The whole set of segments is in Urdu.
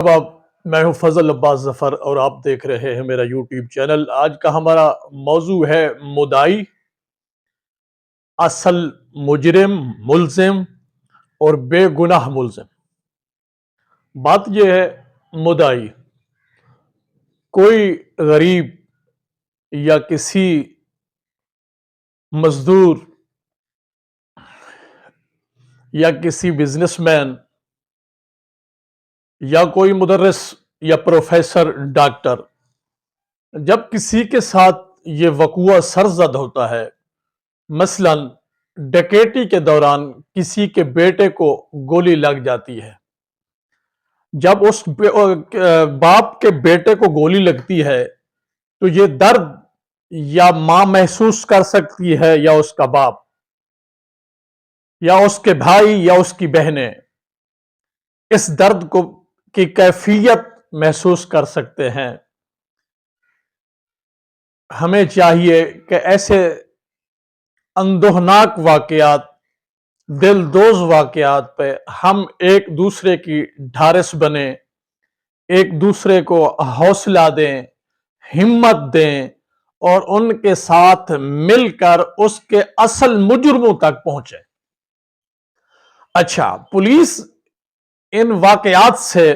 اب میں ہوں فضل عباس ظفر اور آپ دیکھ رہے ہیں میرا یوٹیوب چینل۔ آج کا ہمارا موضوع ہے مدعی، اصل مجرم، ملزم اور بے گناہ ملزم۔ بات یہ ہے، مدعی کوئی غریب یا کسی مزدور یا کسی بزنس مین یا کوئی مدرس یا پروفیسر، ڈاکٹر، جب کسی کے ساتھ یہ وقوع سرزد ہوتا ہے، مثلا ڈکیتی کے دوران کسی کے بیٹے کو گولی لگ جاتی ہے، جب اس باپ کے بیٹے کو گولی لگتی ہے تو یہ درد یا ماں محسوس کر سکتی ہے یا اس کا باپ یا اس کے بھائی یا اس کی بہنیں اس درد کی کیفیت محسوس کر سکتے ہیں۔ ہمیں چاہیے کہ ایسے اندوہناک واقعات، دل دوز واقعات پہ ہم ایک دوسرے کی ڈھارس بنیں، ایک دوسرے کو حوصلہ دیں، ہمت دیں اور ان کے ساتھ مل کر اس کے اصل مجرموں تک پہنچے۔ اچھا، پولیس ان واقعات سے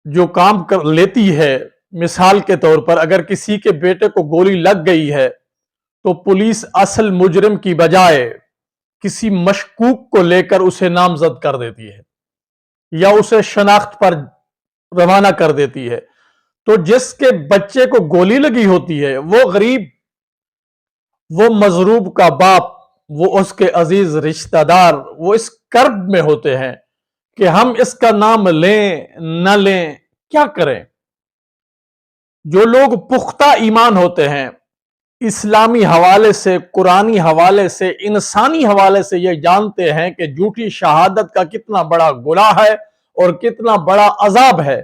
جو کام کر لیتی ہے، مثال کے طور پر اگر کسی کے بیٹے کو گولی لگ گئی ہے تو پولیس اصل مجرم کی بجائے کسی مشکوک کو لے کر اسے نامزد کر دیتی ہے یا اسے شناخت پر روانہ کر دیتی ہے۔ تو جس کے بچے کو گولی لگی ہوتی ہے وہ غریب، وہ مضروب کا باپ، وہ اس کے عزیز رشتہ دار، وہ اس کرب میں ہوتے ہیں کہ ہم اس کا نام لیں نہ لیں، کیا کریں۔ جو لوگ پختہ ایمان ہوتے ہیں، اسلامی حوالے سے، قرآنی حوالے سے، انسانی حوالے سے یہ جانتے ہیں کہ جھوٹی شہادت کا کتنا بڑا گناہ ہے اور کتنا بڑا عذاب ہے،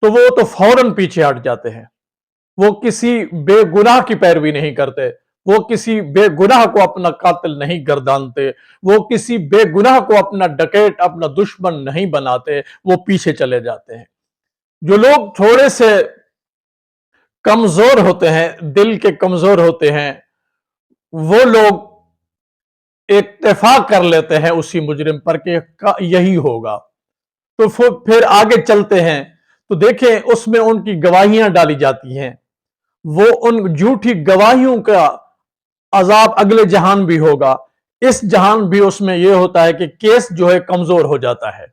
تو وہ تو فوراً پیچھے ہٹ جاتے ہیں۔ وہ کسی بے گناہ کی پیروی نہیں کرتے، وہ کسی بے گناہ کو اپنا قاتل نہیں گردانتے، وہ کسی بے گناہ کو اپنا ڈکیت، اپنا دشمن نہیں بناتے، وہ پیچھے چلے جاتے ہیں۔ جو لوگ تھوڑے سے کمزور ہوتے ہیں، دل کے کمزور ہوتے ہیں، وہ لوگ اتفاق کر لیتے ہیں اسی مجرم پر کہ یہی ہوگا، تو پھر آگے چلتے ہیں تو دیکھیں اس میں ان کی گواہیاں ڈالی جاتی ہیں، وہ ان جھوٹی گواہیوں کا عذاب اگلے جہان بھی ہوگا، اس جہان بھی اس میں یہ ہوتا ہے کہ کیس جو ہے کمزور ہو جاتا ہے،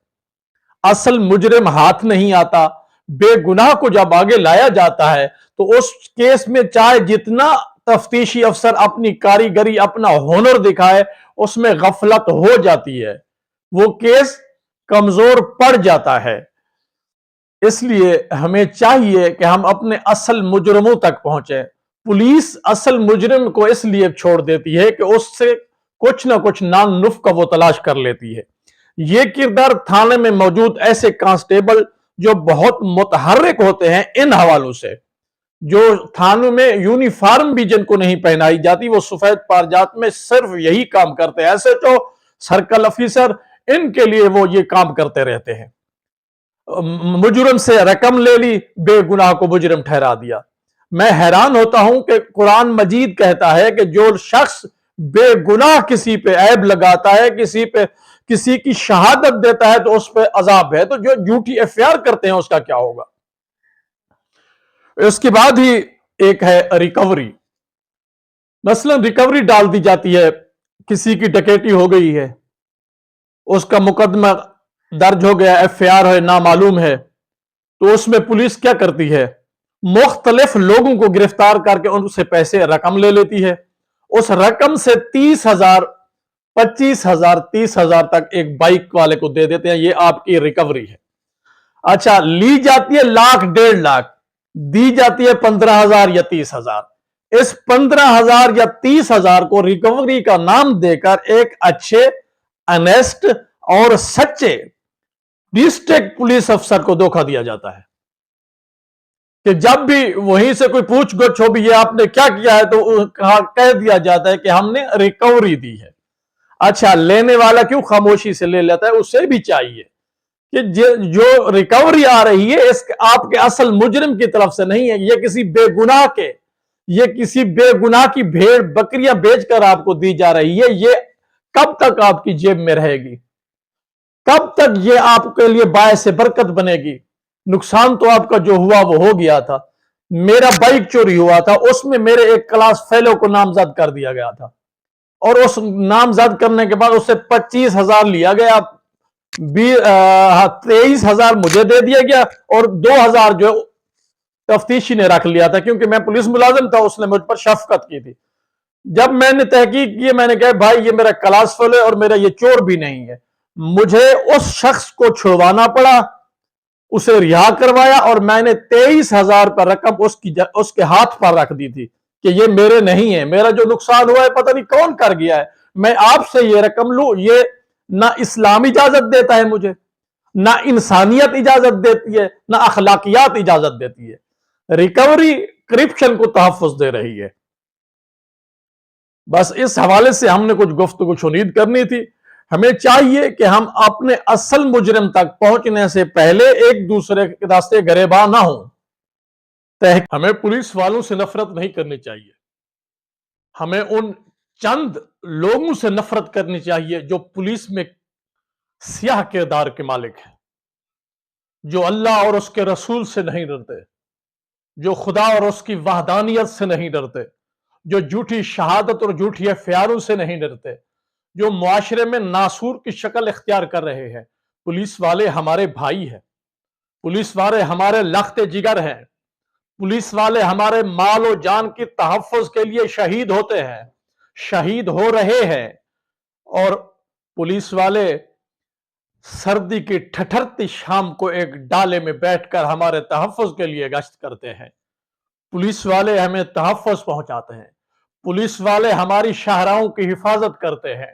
اصل مجرم ہاتھ نہیں آتا۔ بے گناہ کو جب آگے لایا جاتا ہے تو اس کیس میں چاہے جتنا تفتیشی افسر اپنی کاریگری، اپنا ہنر دکھائے، اس میں غفلت ہو جاتی ہے، وہ کیس کمزور پڑ جاتا ہے۔ اس لیے ہمیں چاہیے کہ ہم اپنے اصل مجرموں تک پہنچیں۔ پولیس اصل مجرم کو اس لیے چھوڑ دیتی ہے کہ اس سے کچھ نہ کچھ نان نفقہ وہ تلاش کر لیتی ہے۔ یہ کردار تھانے میں موجود ایسے کانسٹیبل جو بہت متحرک ہوتے ہیں ان حوالوں سے، جو تھانوں میں یونیفارم بھی جن کو نہیں پہنائی جاتی، وہ سفید پارجات میں صرف یہی کام کرتے ہیں، ایسے تو سرکل آفیسر، ان کے لیے وہ یہ کام کرتے رہتے ہیں۔ مجرم سے رقم لے لی، بے گناہ کو مجرم ٹھہرا دیا۔ میں حیران ہوتا ہوں کہ قرآن مجید کہتا ہے کہ جو شخص بے گناہ کسی پہ عیب لگاتا ہے، کسی کی شہادت دیتا ہے تو اس پہ عذاب ہے، تو جو جھوٹی ایف آئی آر کرتے ہیں اس کا کیا ہوگا۔ اس کے بعد ہی ایک ہے ریکوری۔ مثلا ریکوری ڈال دی جاتی ہے، کسی کی ڈکیتی ہو گئی ہے، اس کا مقدمہ درج ہو گیا، ایف آئی آر ہے، نامعلوم ہے، تو اس میں پولیس کیا کرتی ہے، مختلف لوگوں کو گرفتار کر کے ان سے پیسے رقم لے لیتی ہے، اس رقم سے 30,000، 25,000، 30,000 تک ایک بائک والے کو دے دیتے ہیں، یہ آپ کی ریکوری ہے۔ اچھا، لی جاتی ہے 1,00,000، 1,50,000، دی جاتی ہے 15,000 یا 30,000۔ اس 15,000 یا 30,000 کو ریکوری کا نام دے کر ایک اچھے، انیسٹ اور سچے ڈسٹرکٹ پولیس افسر کو دھوکہ دیا جاتا ہے کہ جب بھی وہیں سے کوئی پوچھ گچھ ہو بھی یہ آپ نے کیا کیا ہے تو کہہ دیا جاتا ہے کہ ہم نے ریکوری دی ہے۔ اچھا، لینے والا کیوں خاموشی سے لے لیتا ہے؟ اسے بھی چاہیے کہ جو ریکوری آ رہی ہے آپ کے اصل مجرم کی طرف سے نہیں ہے، یہ کسی بے گناہ کی بھیڑ بکریاں بیچ کر آپ کو دی جا رہی ہے۔ یہ کب تک آپ کی جیب میں رہے گی؟ کب تک یہ آپ کے لیے باعث برکت بنے گی؟ نقصان تو آپ کا جو ہوا وہ ہو گیا تھا۔ میرا بائک چوری ہوا تھا، اس میں میرے ایک کلاس فیلو کو نامزد کر دیا گیا تھا، اور اس نامزد کرنے کے بعد اس سے 25,000 لیا گیا، 23,000 مجھے دے دیا گیا، اور 2,000 جو تفتیشی نے رکھ لیا تھا، کیونکہ میں پولیس ملازم تھا، اس نے مجھ پر شفقت کی تھی۔ جب میں نے تحقیق کی، میں نے کہا بھائی یہ میرا کلاس فیلو ہے اور میرا یہ چور بھی نہیں ہے، مجھے اس شخص کو چھڑوانا پڑا، اسے رہا کروایا، اور میں نے 23,000 پر رقم اس کے ہاتھ پر رکھ دی تھی کہ یہ میرے نہیں ہے، میرا جو نقصان ہوا ہے پتہ نہیں کون کر گیا ہے، میں آپ سے یہ رقم لوں۔ یہ نہ اسلام اجازت دیتا ہے مجھے، نہ انسانیت اجازت دیتی ہے، نہ اخلاقیات اجازت دیتی ہے۔ ریکوری کرپشن کو تحفظ دے رہی ہے۔ بس اس حوالے سے ہم نے کچھ گفتگو شنید کرنی تھی۔ ہمیں چاہیے کہ ہم اپنے اصل مجرم تک پہنچنے سے پہلے ایک دوسرے کے راستے گریباں نہ ہوں۔ ہمیں پولیس والوں سے نفرت نہیں کرنی چاہیے، ہمیں ان چند لوگوں سے نفرت کرنی چاہیے جو پولیس میں سیاہ کردار کے مالک ہیں، جو اللہ اور اس کے رسول سے نہیں ڈرتے، جو خدا اور اس کی وحدانیت سے نہیں ڈرتے، جو جھوٹی شہادت اور جھوٹی اخباروں سے نہیں ڈرتے، جو معاشرے میں ناسور کی شکل اختیار کر رہے ہیں۔ پولیس والے ہمارے بھائی ہیں، پولیس والے ہمارے لخت جگر ہیں، پولیس والے ہمارے مال و جان کی تحفظ کے لیے شہید ہوتے ہیں، شہید ہو رہے ہیں، اور پولیس والے سردی کی ٹھٹھرتی شام کو ایک ڈالے میں بیٹھ کر ہمارے تحفظ کے لیے گشت کرتے ہیں۔ پولیس والے ہمیں تحفظ پہنچاتے ہیں، پولیس والے ہماری شاہراہوں کی حفاظت کرتے ہیں،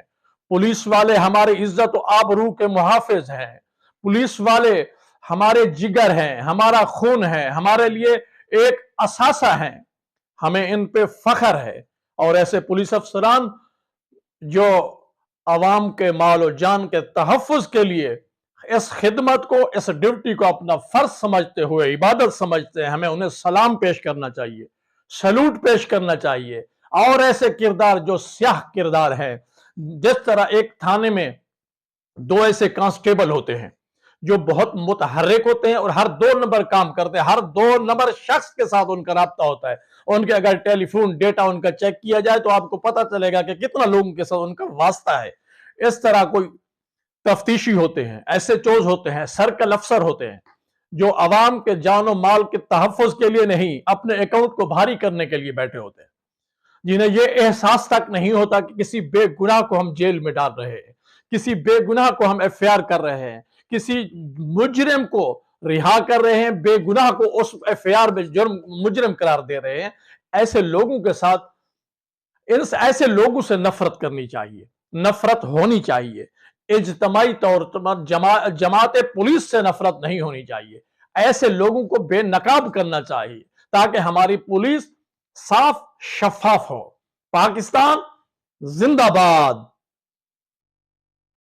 پولیس والے ہماری عزت و آبرو کے محافظ ہیں، پولیس والے ہمارے جگر ہیں، ہمارا خون ہے، ہمارے لیے ایک اثاثہ ہیں، ہمیں ان پہ فخر ہے۔ اور ایسے پولیس افسران جو عوام کے مال و جان کے تحفظ کے لیے اس خدمت کو، اس ڈیوٹی کو اپنا فرض سمجھتے ہوئے عبادت سمجھتے ہیں، ہمیں انہیں سلام پیش کرنا چاہیے، سلوٹ پیش کرنا چاہیے۔ اور ایسے کردار جو سیاہ کردار ہیں، جس طرح ایک تھانے میں 2 ایسے کانسٹیبل ہوتے ہیں جو بہت متحرک ہوتے ہیں اور ہر 2 نمبر کام کرتے ہیں، ہر 2 نمبر شخص کے ساتھ ان کا رابطہ ہوتا ہے، ان کے اگر ٹیلی فون ڈیٹا ان کا چیک کیا جائے تو آپ کو پتہ چلے گا کہ کتنا لوگوں کے ساتھ ان کا واسطہ ہے۔ اس طرح کوئی تفتیشی ہوتے ہیں، ایسے چوز ہوتے ہیں، سرکل افسر ہوتے ہیں جو عوام کے جان و مال کے تحفظ کے لیے نہیں، اپنے اکاؤنٹ کو بھاری کرنے کے لیے بیٹھے ہوتے ہیں، جنہیں یہ احساس تک نہیں ہوتا کہ کسی بے گناہ کو ہم جیل میں ڈال رہے ہیں، کسی بے گناہ کو ہم ایف آئی آر کر رہے ہیں، کسی مجرم کو رہا کر رہے ہیں، بے گناہ کو اس ایف آئی آر میں مجرم قرار دے رہے ہیں۔ ایسے لوگوں کے ساتھ، ایسے لوگوں سے نفرت کرنی چاہیے، نفرت ہونی چاہیے۔ اجتماعی طور پر جماعت پولیس سے نفرت نہیں ہونی چاہیے، ایسے لوگوں کو بے نقاب کرنا چاہیے تاکہ ہماری پولیس صاف شفاف ہو۔ پاکستان زندہ باد۔